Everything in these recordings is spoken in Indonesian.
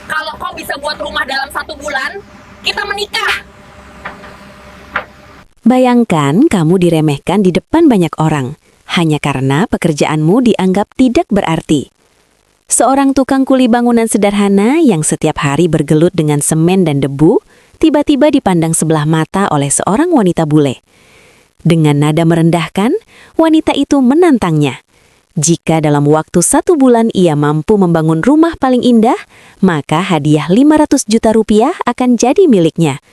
Kalau kau bisa buat rumah dalam 1 bulan, kita menikah. Bayangkan kamu diremehkan di depan banyak orang, hanya karena pekerjaanmu dianggap tidak berarti. Seorang tukang kuli bangunan sederhana yang setiap hari bergelut dengan semen dan debu, tiba-tiba dipandang sebelah mata oleh seorang wanita bule. Dengan nada merendahkan, wanita itu menantangnya. Jika dalam waktu 1 bulan ia mampu membangun rumah paling indah, maka hadiah 500 juta rupiah akan jadi miliknya.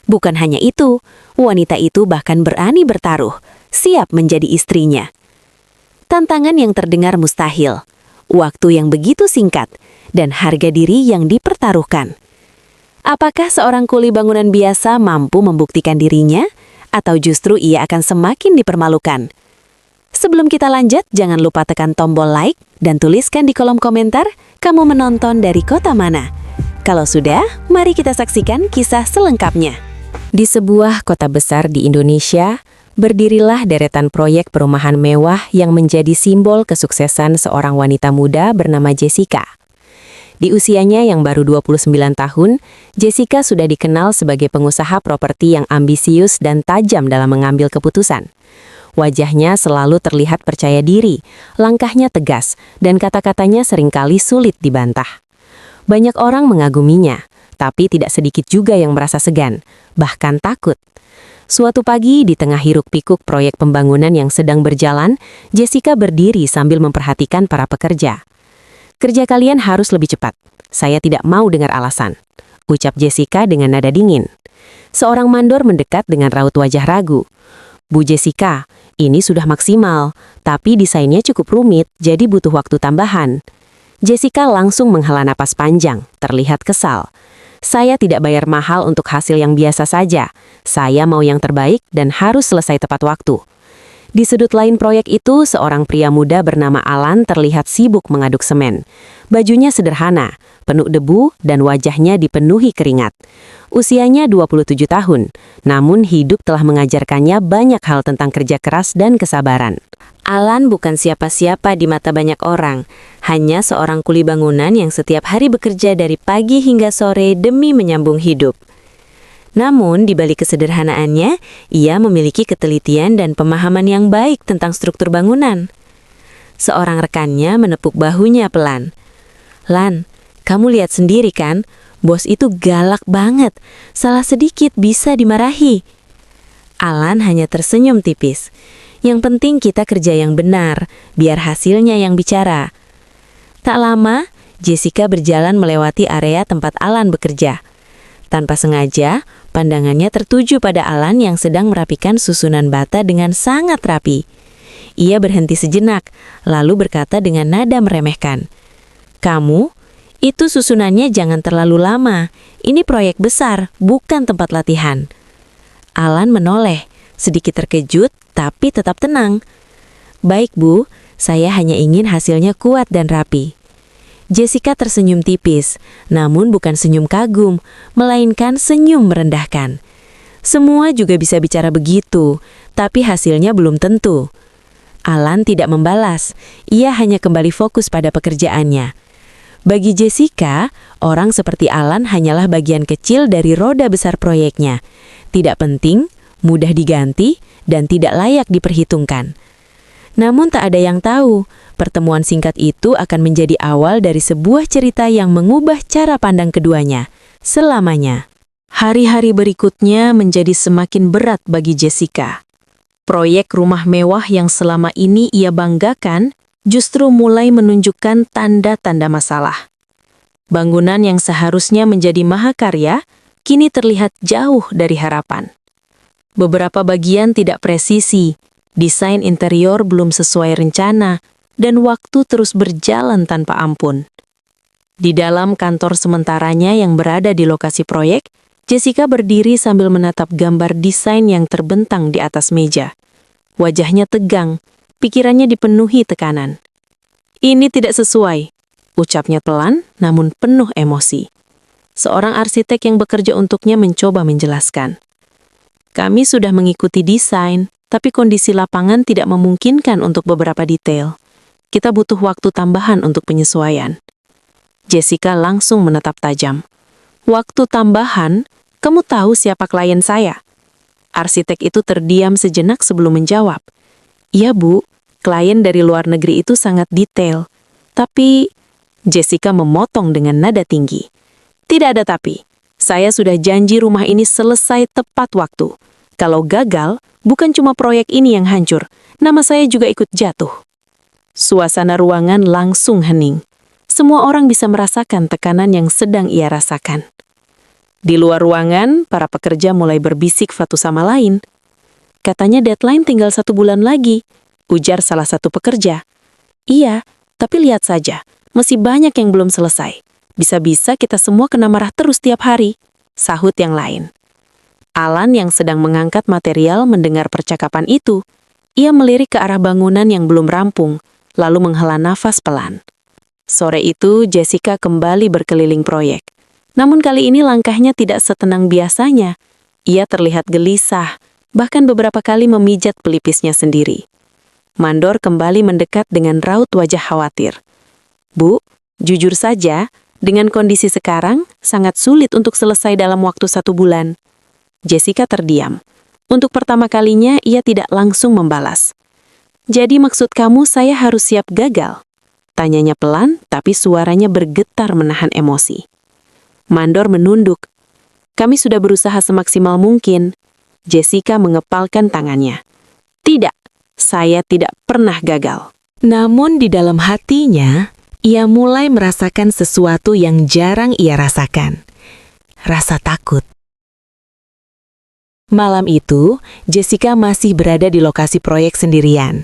Bukan hanya itu, wanita itu bahkan berani bertaruh, siap menjadi istrinya. Tantangan yang terdengar mustahil, waktu yang begitu singkat, dan harga diri yang dipertaruhkan. Apakah seorang kuli bangunan biasa mampu membuktikan dirinya, atau justru ia akan semakin dipermalukan? Sebelum kita lanjut, jangan lupa tekan tombol like dan tuliskan di kolom komentar kamu menonton dari kota mana. Kalau sudah, mari kita saksikan kisah selengkapnya. Di sebuah kota besar di Indonesia, berdirilah deretan proyek perumahan mewah yang menjadi simbol kesuksesan seorang wanita muda bernama Jessica. Di usianya yang baru 29 tahun, Jessica sudah dikenal sebagai pengusaha properti yang ambisius dan tajam dalam mengambil keputusan. Wajahnya selalu terlihat percaya diri, langkahnya tegas, dan kata-katanya seringkali sulit dibantah. Banyak orang mengaguminya, tapi tidak sedikit juga yang merasa segan, bahkan takut. Suatu pagi, di tengah hiruk-pikuk proyek pembangunan yang sedang berjalan, Jessica berdiri sambil memperhatikan para pekerja. "Kerja kalian harus lebih cepat. Saya tidak mau dengar alasan," ucap Jessica dengan nada dingin. Seorang mandor mendekat dengan raut wajah ragu. "Bu Jessica, ini sudah maksimal, tapi desainnya cukup rumit, jadi butuh waktu tambahan." Jessica langsung menghela napas panjang, terlihat kesal. "Saya tidak bayar mahal untuk hasil yang biasa saja. Saya mau yang terbaik dan harus selesai tepat waktu." Di sudut lain proyek itu, seorang pria muda bernama Alan terlihat sibuk mengaduk semen. Bajunya sederhana, penuh debu, dan wajahnya dipenuhi keringat. Usianya 27 tahun, namun hidup telah mengajarkannya banyak hal tentang kerja keras dan kesabaran. Alan bukan siapa-siapa di mata banyak orang, hanya seorang kuli bangunan yang setiap hari bekerja dari pagi hingga sore demi menyambung hidup. Namun, di balik kesederhanaannya, ia memiliki ketelitian dan pemahaman yang baik tentang struktur bangunan. Seorang rekannya menepuk bahunya pelan. "Lan, kamu lihat sendiri kan, bos itu galak banget, salah sedikit bisa dimarahi." Alan hanya tersenyum tipis. "Yang penting kita kerja yang benar, biar hasilnya yang bicara." Tak lama, Jessica berjalan melewati area tempat Alan bekerja. Tanpa sengaja, pandangannya tertuju pada Alan yang sedang merapikan susunan bata dengan sangat rapi. Ia berhenti sejenak, lalu berkata dengan nada meremehkan, "Kamu, itu susunannya jangan terlalu lama. Ini proyek besar, bukan tempat latihan." Alan menoleh, sedikit terkejut, tapi tetap tenang. "Baik, Bu, saya hanya ingin hasilnya kuat dan rapi." Jessica tersenyum tipis, namun bukan senyum kagum, melainkan senyum merendahkan. Semua juga bisa bicara begitu, tapi hasilnya belum tentu. Alan tidak membalas, ia hanya kembali fokus pada pekerjaannya. Bagi Jessica, orang seperti Alan hanyalah bagian kecil dari roda besar proyeknya. Tidak penting, mudah diganti, dan tidak layak diperhitungkan. Namun tak ada yang tahu, pertemuan singkat itu akan menjadi awal dari sebuah cerita yang mengubah cara pandang keduanya, selamanya. Hari-hari berikutnya menjadi semakin berat bagi Jessica. Proyek rumah mewah yang selama ini ia banggakan, justru mulai menunjukkan tanda-tanda masalah. Bangunan yang seharusnya menjadi mahakarya, kini terlihat jauh dari harapan. Beberapa bagian tidak presisi, desain interior belum sesuai rencana, dan waktu terus berjalan tanpa ampun. Di dalam kantor sementaranya yang berada di lokasi proyek, Jessica berdiri sambil menatap gambar desain yang terbentang di atas meja. Wajahnya tegang, pikirannya dipenuhi tekanan. "Ini tidak sesuai," ucapnya pelan namun penuh emosi. Seorang arsitek yang bekerja untuknya mencoba menjelaskan. "Kami sudah mengikuti desain, tapi kondisi lapangan tidak memungkinkan untuk beberapa detail. Kita butuh waktu tambahan untuk penyesuaian." Jessica langsung menatap tajam. Waktu tambahan, kamu tahu siapa klien saya? Arsitek itu terdiam sejenak sebelum menjawab. Iya Bu, klien dari luar negeri itu sangat detail. Tapi, Jessica memotong dengan nada tinggi. Tidak ada tapi. Saya sudah janji rumah ini selesai tepat waktu. Kalau gagal, bukan cuma proyek ini yang hancur, nama saya juga ikut jatuh. Suasana ruangan langsung hening. Semua orang bisa merasakan tekanan yang sedang ia rasakan. Di luar ruangan, para pekerja mulai berbisik satu sama lain. Katanya deadline tinggal 1 bulan lagi, ujar salah satu pekerja. Iya, tapi lihat saja, masih banyak yang belum selesai. Bisa-bisa kita semua kena marah terus tiap hari, sahut yang lain. Alan yang sedang mengangkat material mendengar percakapan itu. Ia melirik ke arah bangunan yang belum rampung, lalu menghela nafas pelan. Sore itu, Jessica kembali berkeliling proyek. Namun kali ini langkahnya tidak setenang biasanya. Ia terlihat gelisah, bahkan beberapa kali memijat pelipisnya sendiri. Mandor kembali mendekat dengan raut wajah khawatir. Bu, jujur saja, dengan kondisi sekarang, sangat sulit untuk selesai dalam waktu 1 bulan. Jessica terdiam. Untuk pertama kalinya, ia tidak langsung membalas. Jadi maksud kamu saya harus siap gagal? Tanyanya pelan, tapi suaranya bergetar menahan emosi. Mandor menunduk. Kami sudah berusaha semaksimal mungkin. Jessica mengepalkan tangannya. Tidak, saya tidak pernah gagal. Namun di dalam hatinya, ia mulai merasakan sesuatu yang jarang ia rasakan. Rasa takut. Malam itu, Jessica masih berada di lokasi proyek sendirian.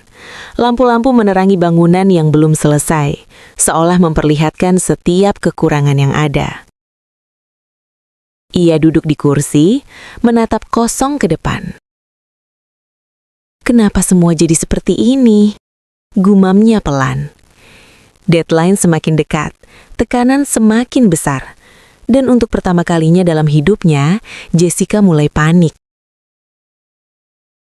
Lampu-lampu menerangi bangunan yang belum selesai, seolah memperlihatkan setiap kekurangan yang ada. Ia duduk di kursi, menatap kosong ke depan. Kenapa semua jadi seperti ini? Gumamnya pelan. Deadline semakin dekat, tekanan semakin besar. Dan untuk pertama kalinya dalam hidupnya, Jessica mulai panik.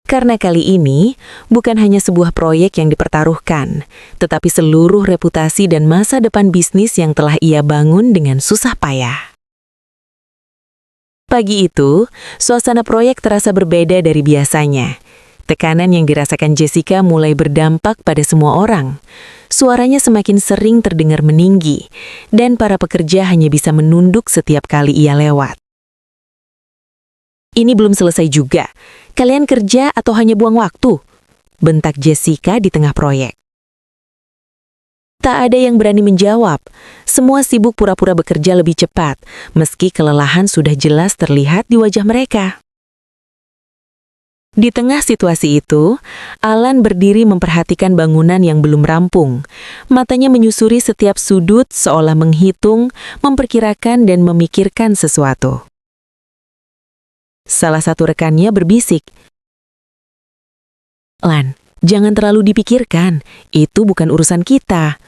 Karena kali ini, bukan hanya sebuah proyek yang dipertaruhkan, tetapi seluruh reputasi dan masa depan bisnis yang telah ia bangun dengan susah payah. Pagi itu, suasana proyek terasa berbeda dari biasanya. Tekanan yang dirasakan Jessica mulai berdampak pada semua orang. Suaranya semakin sering terdengar meninggi, dan para pekerja hanya bisa menunduk setiap kali ia lewat. Ini belum selesai juga. Kalian kerja atau hanya buang waktu? Bentak Jessica di tengah proyek. Tak ada yang berani menjawab. Semua sibuk pura-pura bekerja lebih cepat, meski kelelahan sudah jelas terlihat di wajah mereka. Di tengah situasi itu, Alan berdiri memperhatikan bangunan yang belum rampung. Matanya menyusuri setiap sudut seolah menghitung, memperkirakan dan memikirkan sesuatu. Salah satu rekannya berbisik, "Lan, jangan terlalu dipikirkan, itu bukan urusan kita."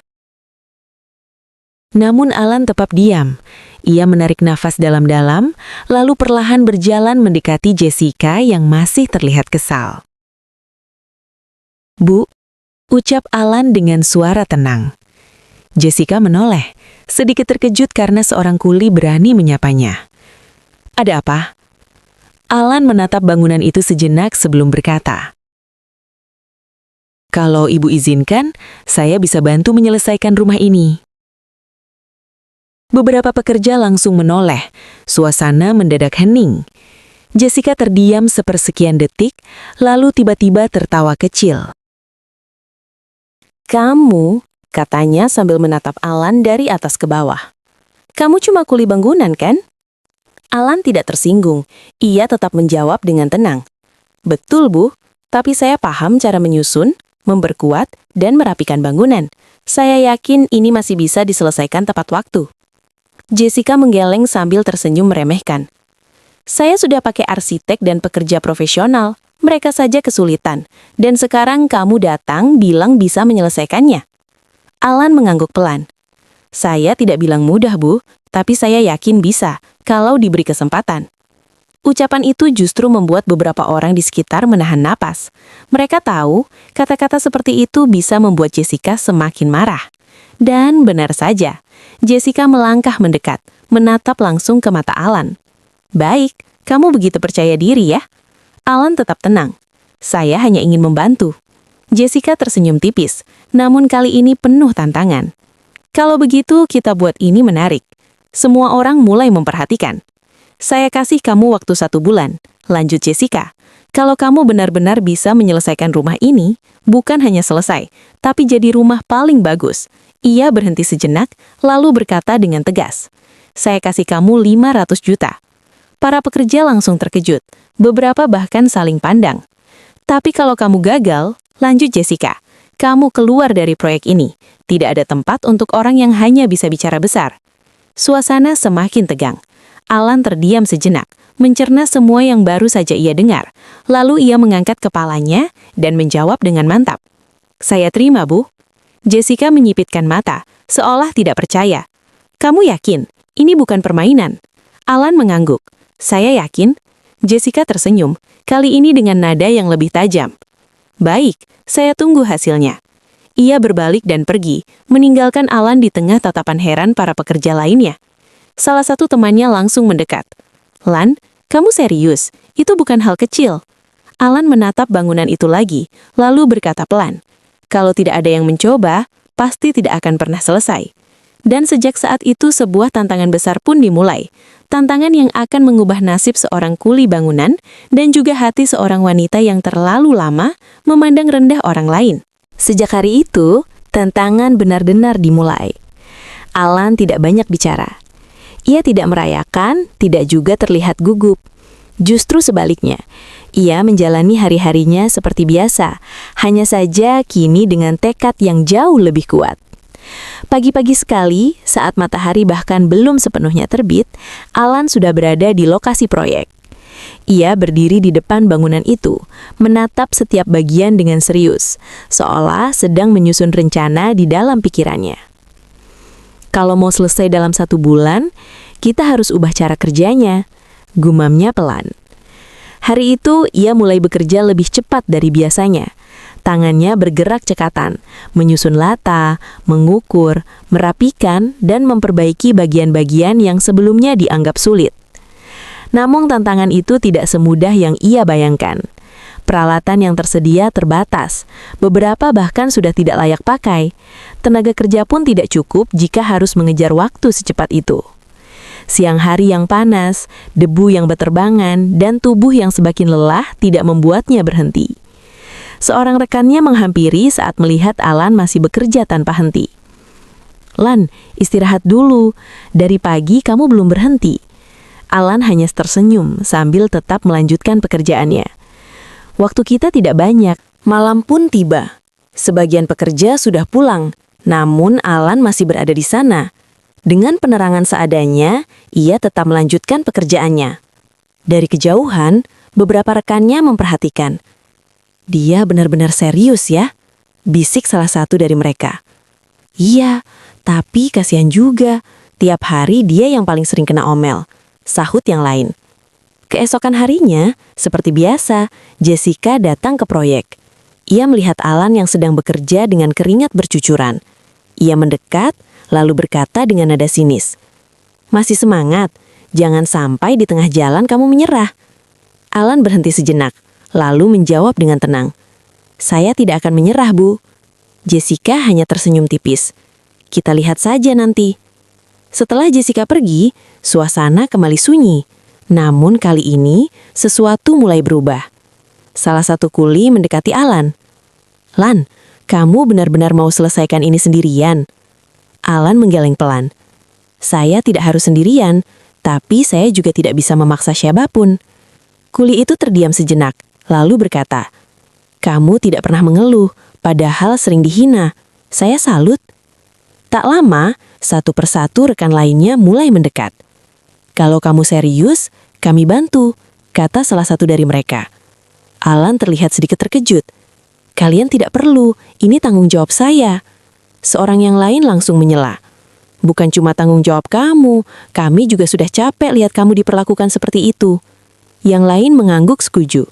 Namun Alan tetap diam. Ia menarik nafas dalam-dalam, lalu perlahan berjalan mendekati Jessica yang masih terlihat kesal. "Bu," ucap Alan dengan suara tenang. Jessica menoleh, sedikit terkejut karena seorang kuli berani menyapanya. "Ada apa?" Alan menatap bangunan itu sejenak sebelum berkata, "Kalau Ibu izinkan, saya bisa bantu menyelesaikan rumah ini." Beberapa pekerja langsung menoleh, suasana mendadak hening. Jessica terdiam sepersekian detik, lalu tiba-tiba tertawa kecil. "Kamu," katanya sambil menatap Alan dari atas ke bawah. "Kamu cuma kuli bangunan, kan?" Alan tidak tersinggung, ia tetap menjawab dengan tenang. "Betul, Bu, tapi saya paham cara menyusun, memperkuat, dan merapikan bangunan. Saya yakin ini masih bisa diselesaikan tepat waktu." Jessica menggeleng sambil tersenyum meremehkan. "Saya sudah pakai arsitek dan pekerja profesional, mereka saja kesulitan. Dan sekarang kamu datang bilang bisa menyelesaikannya." Alan mengangguk pelan. "Saya tidak bilang mudah, Bu, tapi saya yakin bisa, kalau diberi kesempatan." Ucapan itu justru membuat beberapa orang di sekitar menahan napas. Mereka tahu, kata-kata seperti itu bisa membuat Jessica semakin marah. Dan benar saja, Jessica melangkah mendekat, menatap langsung ke mata Alan. "Baik, kamu begitu percaya diri ya?" Alan tetap tenang. "Saya hanya ingin membantu." Jessica tersenyum tipis, namun kali ini penuh tantangan. "Kalau begitu, kita buat ini menarik." Semua orang mulai memperhatikan. "Saya kasih kamu waktu 1 bulan," lanjut Jessica. "Kalau kamu benar-benar bisa menyelesaikan rumah ini, bukan hanya selesai, tapi jadi rumah paling bagus." Ia berhenti sejenak, lalu berkata dengan tegas, "Saya kasih kamu 500 juta. Para pekerja langsung terkejut, beberapa bahkan saling pandang. "Tapi kalau kamu gagal," lanjut Jessica, "kamu keluar dari proyek ini. Tidak ada tempat untuk orang yang hanya bisa bicara besar." Suasana semakin tegang. Alan terdiam sejenak, mencerna semua yang baru saja ia dengar. Lalu ia mengangkat kepalanya dan menjawab dengan mantap, "Saya terima, Bu." Jessica menyipitkan mata, seolah tidak percaya. "Kamu yakin? Ini bukan permainan?" Alan mengangguk. "Saya yakin." Jessica tersenyum, kali ini dengan nada yang lebih tajam. "Baik, saya tunggu hasilnya." Ia berbalik dan pergi, meninggalkan Alan di tengah tatapan heran para pekerja lainnya. Salah satu temannya langsung mendekat. "Lan, kamu serius? Itu bukan hal kecil." Alan menatap bangunan itu lagi, lalu berkata pelan, "Kalau tidak ada yang mencoba, pasti tidak akan pernah selesai." Dan sejak saat itu sebuah tantangan besar pun dimulai. Tantangan yang akan mengubah nasib seorang kuli bangunan dan juga hati seorang wanita yang terlalu lama memandang rendah orang lain. Sejak hari itu, tantangan benar-benar dimulai. Alan tidak banyak bicara. Ia tidak merayakan, tidak juga terlihat gugup. Justru sebaliknya, ia menjalani hari-harinya seperti biasa, hanya saja kini dengan tekad yang jauh lebih kuat. Pagi-pagi sekali, saat matahari bahkan belum sepenuhnya terbit, Alan sudah berada di lokasi proyek. Ia berdiri di depan bangunan itu, menatap setiap bagian dengan serius, seolah sedang menyusun rencana di dalam pikirannya. "Kalau mau selesai dalam 1 bulan, kita harus ubah cara kerjanya," gumamnya pelan. Hari itu, ia mulai bekerja lebih cepat dari biasanya. Tangannya bergerak cekatan, menyusun lata, mengukur, merapikan, dan memperbaiki bagian-bagian yang sebelumnya dianggap sulit. Namun tantangan itu tidak semudah yang ia bayangkan. Peralatan yang tersedia terbatas, beberapa bahkan sudah tidak layak pakai. Tenaga kerja pun tidak cukup jika harus mengejar waktu secepat itu. Siang hari yang panas, debu yang berterbangan, dan tubuh yang semakin lelah tidak membuatnya berhenti. Seorang rekannya menghampiri saat melihat Alan masih bekerja tanpa henti. "Lan, istirahat dulu. Dari pagi kamu belum berhenti." Alan hanya tersenyum sambil tetap melanjutkan pekerjaannya. "Waktu kita tidak banyak, malam pun tiba. Sebagian pekerja sudah pulang, namun Alan masih berada di sana. Dengan penerangan seadanya, ia tetap melanjutkan pekerjaannya." Dari kejauhan, beberapa rekannya memperhatikan. "Dia benar-benar serius ya?" bisik salah satu dari mereka. "Iya, tapi kasihan juga. Tiap hari dia yang paling sering kena omel," sahut yang lain. Keesokan harinya, seperti biasa, Jessica datang ke proyek. Ia melihat Alan yang sedang bekerja dengan keringat bercucuran. Ia mendekat, lalu berkata dengan nada sinis, "Masih semangat? Jangan sampai di tengah jalan kamu menyerah." Alan berhenti sejenak, lalu menjawab dengan tenang, "Saya tidak akan menyerah, Bu." Jessica hanya tersenyum tipis. "Kita lihat saja nanti." Setelah Jessica pergi, suasana kembali sunyi. Namun kali ini, sesuatu mulai berubah. Salah satu kuli mendekati Alan. "Lan, kamu benar-benar mau selesaikan ini sendirian?" Alan menggeleng pelan. "Saya tidak harus sendirian, tapi saya juga tidak bisa memaksa siapapun." Kuli itu terdiam sejenak, lalu berkata, "Kamu tidak pernah mengeluh, padahal sering dihina. Saya salut." Tak lama, satu persatu rekan lainnya mulai mendekat. "Kalau kamu serius, kami bantu," kata salah satu dari mereka. Alan terlihat sedikit terkejut. "Kalian tidak perlu, ini tanggung jawab saya." Seorang yang lain langsung menyela. "Bukan cuma tanggung jawab kamu, kami juga sudah capek lihat kamu diperlakukan seperti itu." Yang lain mengangguk setuju.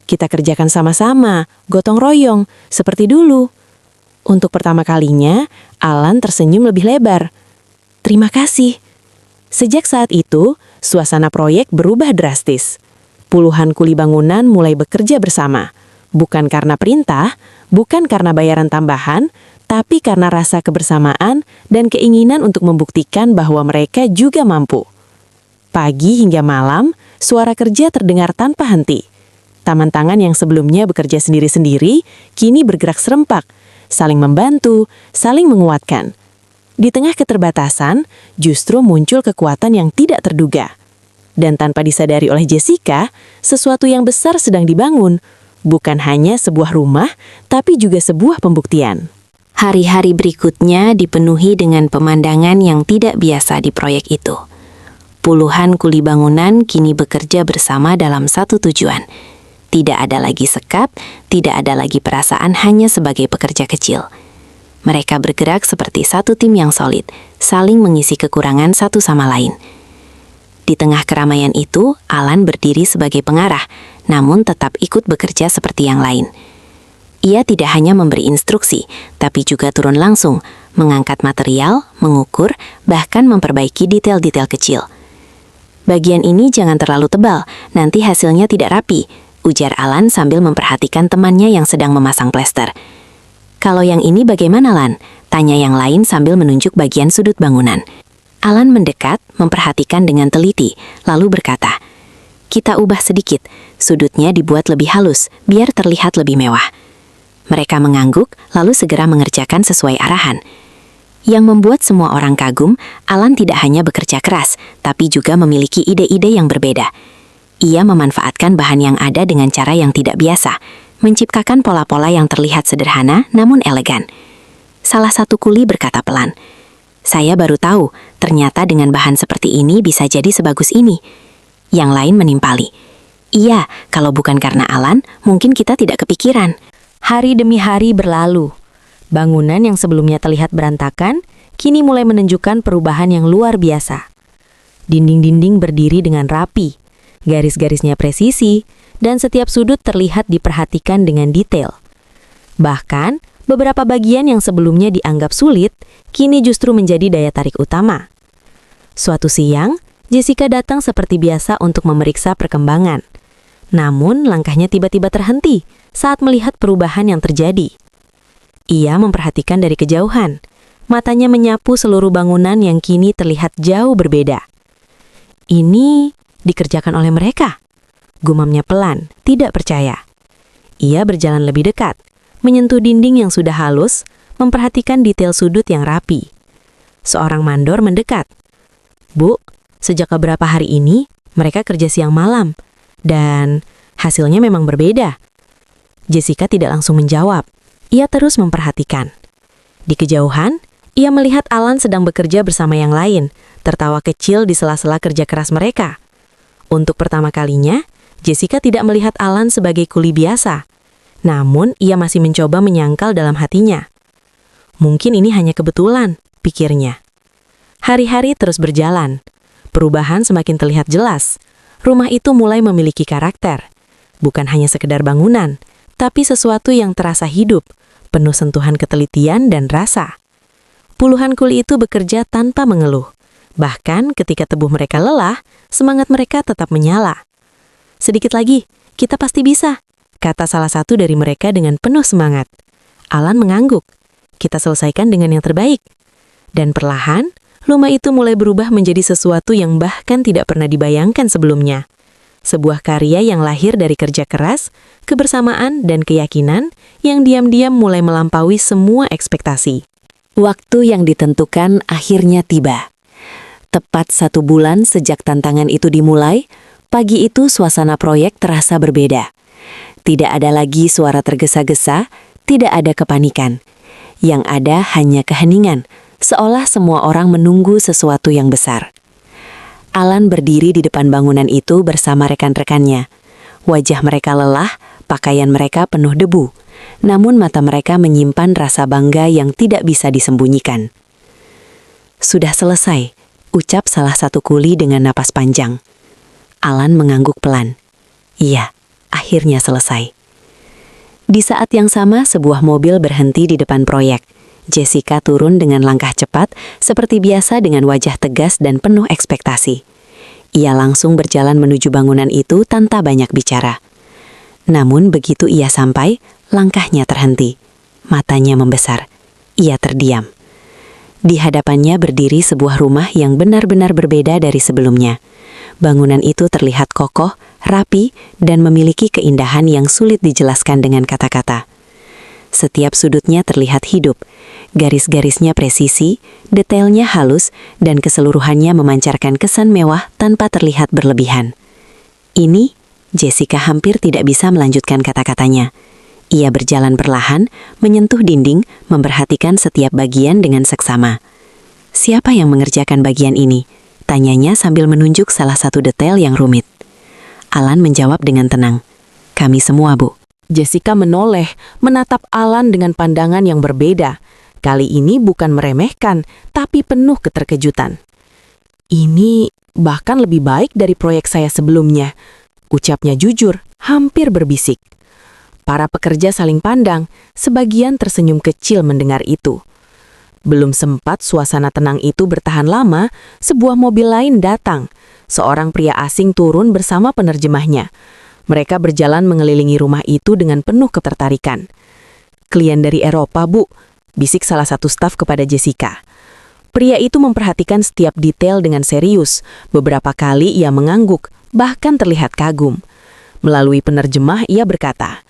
"Kita kerjakan sama-sama, gotong royong, seperti dulu." Untuk pertama kalinya, Alan tersenyum lebih lebar. Terima kasih. Sejak saat itu, suasana proyek berubah drastis. Puluhan kuli bangunan mulai bekerja bersama. Bukan karena perintah, bukan karena bayaran tambahan, tapi karena rasa kebersamaan dan keinginan untuk membuktikan bahwa mereka juga mampu. Pagi hingga malam, suara kerja terdengar tanpa henti. Tangan tangan yang sebelumnya bekerja sendiri-sendiri, kini bergerak serempak, saling membantu, saling menguatkan. Di tengah keterbatasan, justru muncul kekuatan yang tidak terduga. Dan tanpa disadari oleh Jessica, sesuatu yang besar sedang dibangun, bukan hanya sebuah rumah, tapi juga sebuah pembuktian. Hari-hari berikutnya dipenuhi dengan pemandangan yang tidak biasa di proyek itu. Puluhan kuli bangunan kini bekerja bersama dalam satu tujuan. Tidak ada lagi sekap, tidak ada lagi perasaan hanya sebagai pekerja kecil. Mereka bergerak seperti satu tim yang solid, saling mengisi kekurangan satu sama lain. Di tengah keramaian itu, Alan berdiri sebagai pengarah, namun tetap ikut bekerja seperti yang lain. Ia tidak hanya memberi instruksi, tapi juga turun langsung, mengangkat material, mengukur, bahkan memperbaiki detail-detail kecil. Bagian ini jangan terlalu tebal, nanti hasilnya tidak rapi, ujar Alan sambil memperhatikan temannya yang sedang memasang plester. Kalau yang ini bagaimana, Lan? Tanya yang lain sambil menunjuk bagian sudut bangunan. Alan mendekat, memperhatikan dengan teliti, lalu berkata, kita ubah sedikit, sudutnya dibuat lebih halus, biar terlihat lebih mewah. Mereka mengangguk, lalu segera mengerjakan sesuai arahan. Yang membuat semua orang kagum, Alan tidak hanya bekerja keras, tapi juga memiliki ide-ide yang berbeda. Ia memanfaatkan bahan yang ada dengan cara yang tidak biasa, menciptakan pola-pola yang terlihat sederhana namun elegan. Salah satu kuli berkata pelan, saya baru tahu, ternyata dengan bahan seperti ini bisa jadi sebagus ini. Yang lain menimpali, iya, kalau bukan karena Alan, mungkin kita tidak kepikiran. Hari demi hari berlalu. Bangunan yang sebelumnya terlihat berantakan, kini mulai menunjukkan perubahan yang luar biasa. Dinding-dinding berdiri dengan rapi, garis-garisnya presisi, dan setiap sudut terlihat diperhatikan dengan detail. Bahkan, beberapa bagian yang sebelumnya dianggap sulit, kini justru menjadi daya tarik utama. Suatu siang, Jessica datang seperti biasa untuk memeriksa perkembangan. Namun, langkahnya tiba-tiba terhenti saat melihat perubahan yang terjadi. Ia memperhatikan dari kejauhan. Matanya menyapu seluruh bangunan yang kini terlihat jauh berbeda. Ini dikerjakan oleh mereka. Gumamnya pelan, tidak percaya. Ia berjalan lebih dekat, menyentuh dinding yang sudah halus, memperhatikan detail sudut yang rapi. Seorang mandor mendekat. Bu, sejak beberapa hari ini, mereka kerja siang malam. Dan hasilnya memang berbeda. Jessica tidak langsung menjawab. Ia terus memperhatikan. Di kejauhan, ia melihat Alan sedang bekerja bersama yang lain, tertawa kecil di sela-sela kerja keras mereka. Untuk pertama kalinya, Jessica tidak melihat Alan sebagai kuli biasa. Namun, ia masih mencoba menyangkal dalam hatinya. Mungkin ini hanya kebetulan, pikirnya. Hari-hari terus berjalan. Perubahan semakin terlihat jelas. Rumah itu mulai memiliki karakter. Bukan hanya sekedar bangunan, tapi sesuatu yang terasa hidup, penuh sentuhan ketelitian dan rasa. Puluhan kuli itu bekerja tanpa mengeluh. Bahkan ketika tubuh mereka lelah, semangat mereka tetap menyala. Sedikit lagi, kita pasti bisa, kata salah satu dari mereka dengan penuh semangat. Alan mengangguk. Kita selesaikan dengan yang terbaik. Dan perlahan, rumah itu mulai berubah menjadi sesuatu yang bahkan tidak pernah dibayangkan sebelumnya. Sebuah karya yang lahir dari kerja keras, kebersamaan, dan keyakinan yang diam-diam mulai melampaui semua ekspektasi. Waktu yang ditentukan akhirnya tiba. Tepat 1 bulan sejak tantangan itu dimulai, pagi itu suasana proyek terasa berbeda. Tidak ada lagi suara tergesa-gesa, tidak ada kepanikan. Yang ada hanya keheningan, seolah semua orang menunggu sesuatu yang besar. Alan berdiri di depan bangunan itu bersama rekan-rekannya. Wajah mereka lelah, pakaian mereka penuh debu. Namun mata mereka menyimpan rasa bangga yang tidak bisa disembunyikan. Sudah selesai, ucap salah satu kuli dengan napas panjang. Alan mengangguk pelan. Iya, akhirnya selesai. Di saat yang sama, sebuah mobil berhenti di depan proyek. Jessica turun dengan langkah cepat, seperti biasa dengan wajah tegas dan penuh ekspektasi. Ia langsung berjalan menuju bangunan itu tanpa banyak bicara. Namun begitu ia sampai, langkahnya terhenti. Matanya membesar. Ia terdiam. Di hadapannya berdiri sebuah rumah yang benar-benar berbeda dari sebelumnya. Bangunan itu terlihat kokoh, rapi, dan memiliki keindahan yang sulit dijelaskan dengan kata-kata. Setiap sudutnya terlihat hidup. Garis-garisnya presisi, detailnya halus, dan keseluruhannya memancarkan kesan mewah tanpa terlihat berlebihan. Ini, Jessica hampir tidak bisa melanjutkan kata-katanya. Ia berjalan perlahan, menyentuh dinding, memperhatikan setiap bagian dengan seksama. Siapa yang mengerjakan bagian ini? Tanyanya sambil menunjuk salah satu detail yang rumit. Alan menjawab dengan tenang. Kami semua, Bu. Jessica menoleh, menatap Alan dengan pandangan yang berbeda. Kali ini bukan meremehkan, tapi penuh keterkejutan. Ini bahkan lebih baik dari proyek saya sebelumnya, ucapnya jujur, hampir berbisik. Para pekerja saling pandang, sebagian tersenyum kecil mendengar itu. Belum sempat suasana tenang itu bertahan lama, sebuah mobil lain datang. Seorang pria asing turun bersama penerjemahnya. Mereka berjalan mengelilingi rumah itu dengan penuh ketertarikan. Klien dari Eropa, Bu, bisik salah satu staf kepada Jessica. Pria itu memperhatikan setiap detail dengan serius. Beberapa kali ia mengangguk, bahkan terlihat kagum. Melalui penerjemah ia berkata,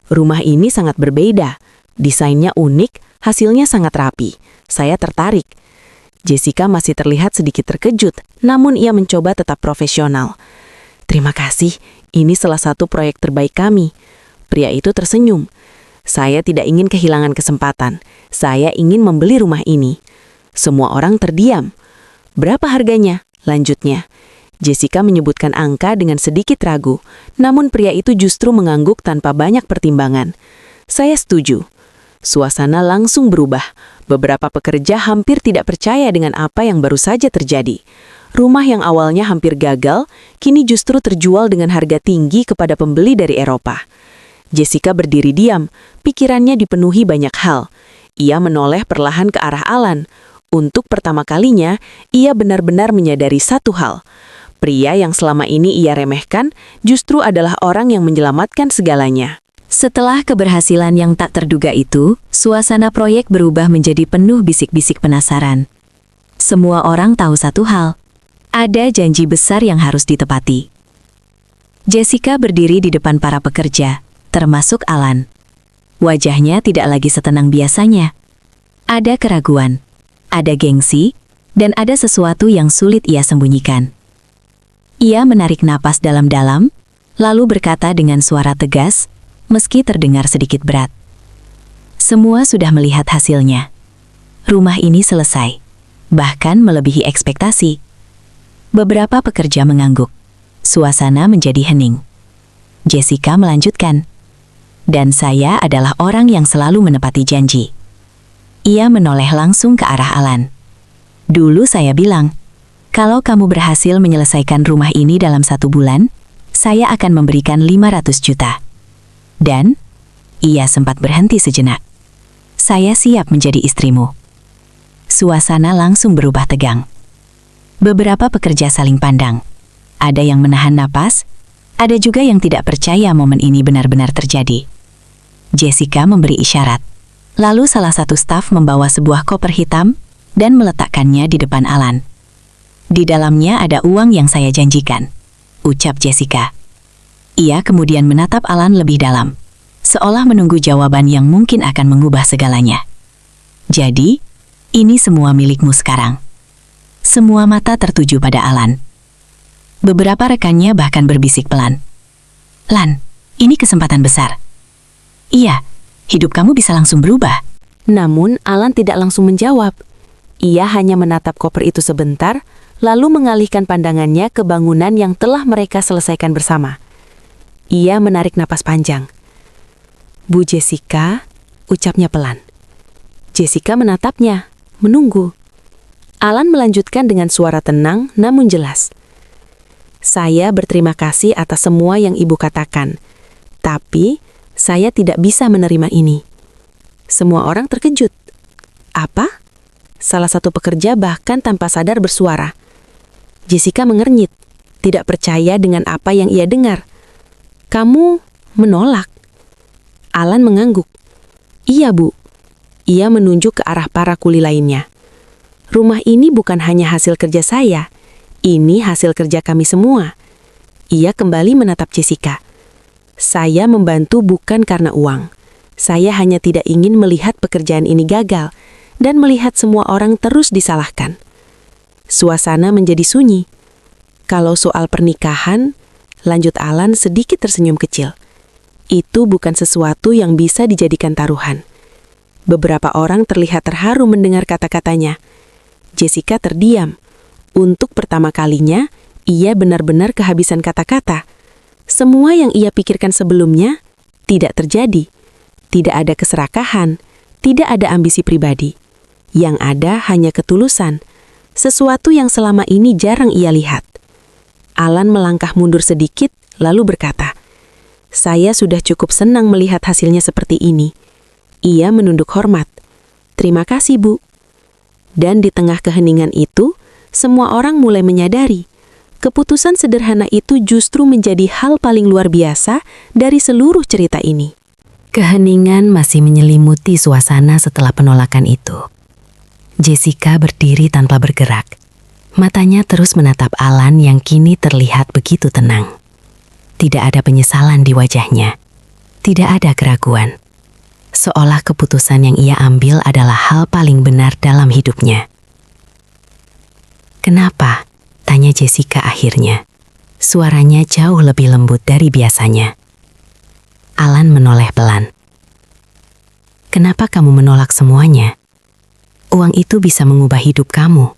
"Rumah ini sangat berbeda. Desainnya unik, hasilnya sangat rapi. Saya tertarik." Jessica masih terlihat sedikit terkejut, namun ia mencoba tetap profesional. "Terima kasih, ini salah satu proyek terbaik kami." Pria itu tersenyum. "Saya tidak ingin kehilangan kesempatan. Saya ingin membeli rumah ini." Semua orang terdiam. "Berapa harganya?" lanjutnya. Jessica menyebutkan angka dengan sedikit ragu, namun pria itu justru mengangguk tanpa banyak pertimbangan. "Saya setuju." Suasana langsung berubah. Beberapa pekerja hampir tidak percaya dengan apa yang baru saja terjadi. Rumah yang awalnya hampir gagal, kini justru terjual dengan harga tinggi kepada pembeli dari Eropa. Jessica berdiri diam, pikirannya dipenuhi banyak hal. Ia menoleh perlahan ke arah Alan. Untuk pertama kalinya, ia benar-benar menyadari satu hal. Pria yang selama ini ia remehkan justru adalah orang yang menyelamatkan segalanya. Setelah keberhasilan yang tak terduga itu, suasana proyek berubah menjadi penuh bisik-bisik penasaran. Semua orang tahu satu hal. Ada janji besar yang harus ditepati. Jessica berdiri di depan para pekerja, termasuk Alan. Wajahnya tidak lagi setenang biasanya. Ada keraguan, ada gengsi, dan ada sesuatu yang sulit ia sembunyikan. Ia menarik napas dalam-dalam, lalu berkata dengan suara tegas, meski terdengar sedikit berat. Semua sudah melihat hasilnya. Rumah ini selesai, bahkan melebihi ekspektasi. Beberapa pekerja mengangguk. Suasana menjadi hening. Jessica melanjutkan. Dan saya adalah orang yang selalu menepati janji. Ia menoleh langsung ke arah Alan. Dulu saya bilang, kalau kamu berhasil menyelesaikan rumah ini dalam 1 bulan, saya akan memberikan 500 juta. Dan, ia sempat berhenti sejenak. Saya siap menjadi istrimu. Suasana langsung berubah tegang. Beberapa pekerja saling pandang. Ada yang menahan napas, ada juga yang tidak percaya momen ini benar-benar terjadi. Jessica memberi isyarat. Lalu salah satu staf membawa sebuah koper hitam dan meletakkannya di depan Alan. Di dalamnya ada uang yang saya janjikan, ucap Jessica. Ia kemudian menatap Alan lebih dalam, seolah menunggu jawaban yang mungkin akan mengubah segalanya. Jadi, ini semua milikmu sekarang. Semua mata tertuju pada Alan. Beberapa rekannya bahkan berbisik pelan. Lan, ini kesempatan besar. Iya, hidup kamu bisa langsung berubah. Namun Alan tidak langsung menjawab. Ia hanya menatap koper itu sebentar, lalu mengalihkan pandangannya ke bangunan yang telah mereka selesaikan bersama. Ia menarik napas panjang. Bu Jessica, ucapnya pelan. Jessica menatapnya, menunggu. Alan melanjutkan dengan suara tenang namun jelas. Saya berterima kasih atas semua yang ibu katakan. Tapi, Saya tidak bisa menerima ini. Semua orang terkejut. Apa? Salah satu pekerja bahkan tanpa sadar bersuara. Jessica mengernyit, tidak percaya dengan apa yang ia dengar. Kamu menolak? Alan mengangguk. Iya, Bu. Ia menunjuk ke arah para kuli lainnya. Rumah ini bukan hanya hasil kerja saya. Ini hasil kerja kami semua. Ia kembali menatap Jessica. Saya membantu bukan karena uang. Saya hanya tidak ingin melihat pekerjaan ini gagal dan melihat semua orang terus disalahkan. Suasana menjadi sunyi. Kalau soal pernikahan, lanjut Alan sedikit tersenyum kecil. Itu bukan sesuatu yang bisa dijadikan taruhan. Beberapa orang terlihat terharu mendengar kata-katanya. Jessica terdiam. Untuk pertama kalinya, ia benar-benar kehabisan kata-kata. Semua yang ia pikirkan sebelumnya tidak terjadi. Tidak ada keserakahan, tidak ada ambisi pribadi. Yang ada hanya ketulusan, sesuatu yang selama ini jarang ia lihat. Alan melangkah mundur sedikit, lalu berkata, "Saya sudah cukup senang melihat hasilnya seperti ini." Ia menunduk hormat. "Terima kasih, Bu." Dan di tengah keheningan itu, semua orang mulai menyadari, keputusan sederhana itu justru menjadi hal paling luar biasa dari seluruh cerita ini. Keheningan masih menyelimuti suasana setelah penolakan itu. Jessica berdiri tanpa bergerak. Matanya terus menatap Alan yang kini terlihat begitu tenang. Tidak ada penyesalan di wajahnya. Tidak ada keraguan. Seolah keputusan yang ia ambil adalah hal paling benar dalam hidupnya. "Kenapa?" tanya Jessica akhirnya. Suaranya jauh lebih lembut dari biasanya. Alan menoleh pelan. "Kenapa kamu menolak semuanya? Uang itu bisa mengubah hidup kamu.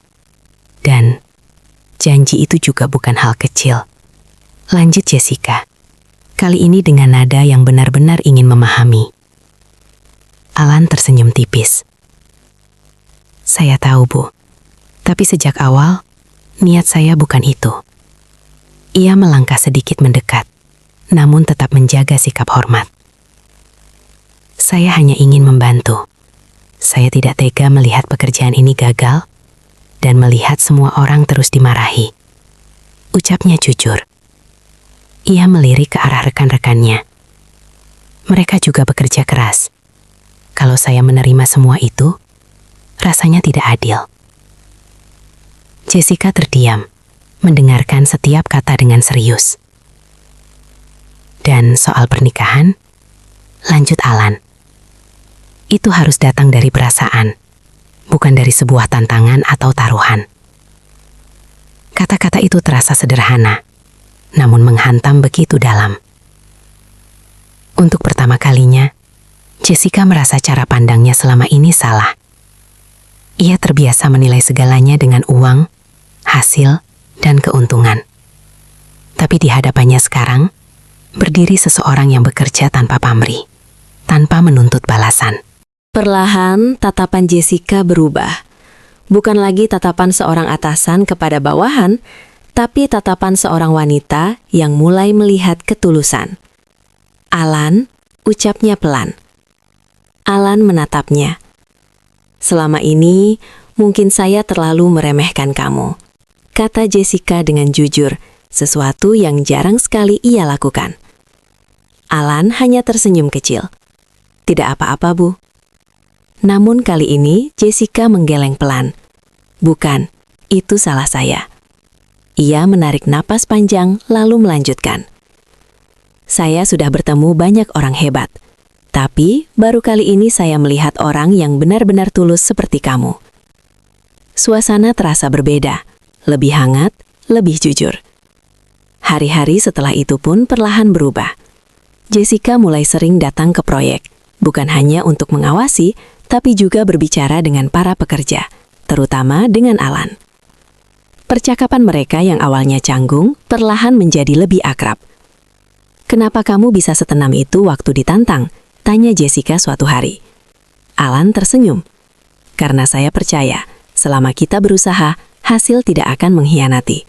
Dan janji itu juga bukan hal kecil." Lanjut Jessica. Kali ini dengan nada yang benar-benar ingin memahami. Alan tersenyum tipis. "Saya tahu, Bu. Tapi sejak awal, niat saya bukan itu." Ia melangkah sedikit mendekat, namun tetap menjaga sikap hormat. "Saya hanya ingin membantu. Saya tidak tega melihat pekerjaan ini gagal dan melihat semua orang terus dimarahi." Ucapnya jujur. Ia melirik ke arah rekan-rekannya. Mereka juga bekerja keras. Kalau saya menerima semua itu, rasanya tidak adil. Jessica terdiam, mendengarkan setiap kata dengan serius. "Dan soal pernikahan?" lanjut Alan. "Itu harus datang dari perasaan, bukan dari sebuah tantangan atau taruhan." Kata-kata itu terasa sederhana, namun menghantam begitu dalam. Untuk pertama kalinya, Jessica merasa cara pandangnya selama ini salah. Ia terbiasa menilai segalanya dengan uang, hasil, dan keuntungan. Tapi di hadapannya sekarang, berdiri seseorang yang bekerja tanpa pamrih, tanpa menuntut balasan. Perlahan, tatapan Jessica berubah. Bukan lagi tatapan seorang atasan kepada bawahan, tapi tatapan seorang wanita yang mulai melihat ketulusan. "Alan," ucapnya pelan. Alan menatapnya. "Selama ini, mungkin saya terlalu meremehkan kamu," kata Jessica dengan jujur, sesuatu yang jarang sekali ia lakukan. Alan hanya tersenyum kecil. "Tidak apa-apa, Bu." Namun kali ini Jessica menggeleng pelan. "Bukan, itu salah saya." Ia menarik napas panjang lalu melanjutkan. "Saya sudah bertemu banyak orang hebat, tapi baru kali ini saya melihat orang yang benar-benar tulus seperti kamu." Suasana terasa berbeda, lebih hangat, lebih jujur. Hari-hari setelah itu pun perlahan berubah. Jessica mulai sering datang ke proyek, bukan hanya untuk mengawasi, tapi juga berbicara dengan para pekerja, terutama dengan Alan. Percakapan mereka yang awalnya canggung, perlahan menjadi lebih akrab. "Kenapa kamu bisa setenang itu waktu ditantang?" tanya Jessica suatu hari. Alan tersenyum. "Karena saya percaya, selama kita berusaha, hasil tidak akan mengkhianati."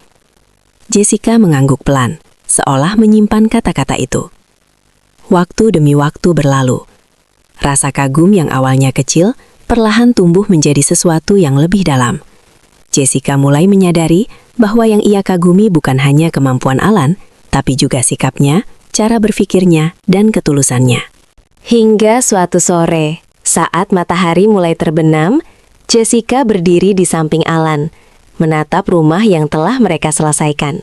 Jessica mengangguk pelan, seolah menyimpan kata-kata itu. Waktu demi waktu berlalu. Rasa kagum yang awalnya kecil perlahan tumbuh menjadi sesuatu yang lebih dalam. Jessica mulai menyadari bahwa yang ia kagumi bukan hanya kemampuan Alan, tapi juga sikapnya, cara berpikirnya, dan ketulusannya. Hingga suatu sore, saat matahari mulai terbenam, Jessica berdiri di samping Alan, menatap rumah yang telah mereka selesaikan.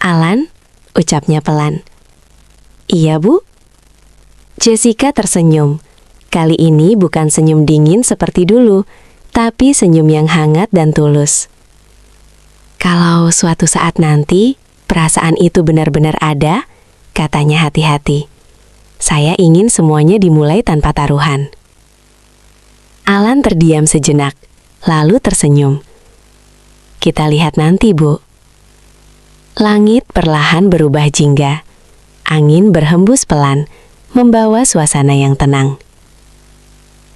"Alan," ucapnya pelan. "Iya, Bu." Jessica tersenyum. Kali ini bukan senyum dingin seperti dulu, tapi senyum yang hangat dan tulus. "Kalau suatu saat nanti perasaan itu benar-benar ada," katanya hati-hati, "saya ingin semuanya dimulai tanpa taruhan." Alan terdiam sejenak, lalu tersenyum. "Kita lihat nanti, Bu." Langit perlahan berubah jingga. Angin berhembus pelan, membawa suasana yang tenang.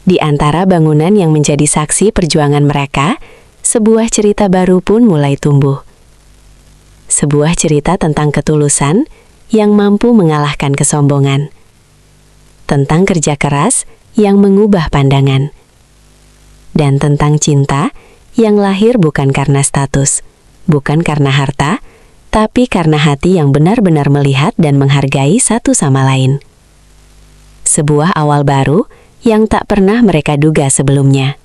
Di antara bangunan yang menjadi saksi perjuangan mereka, sebuah cerita baru pun mulai tumbuh. Sebuah cerita tentang ketulusan yang mampu mengalahkan kesombongan. Tentang kerja keras yang mengubah pandangan. Dan tentang cinta yang lahir bukan karena status, bukan karena harta, tapi karena hati yang benar-benar melihat dan menghargai satu sama lain. Sebuah awal baru yang tak pernah mereka duga sebelumnya.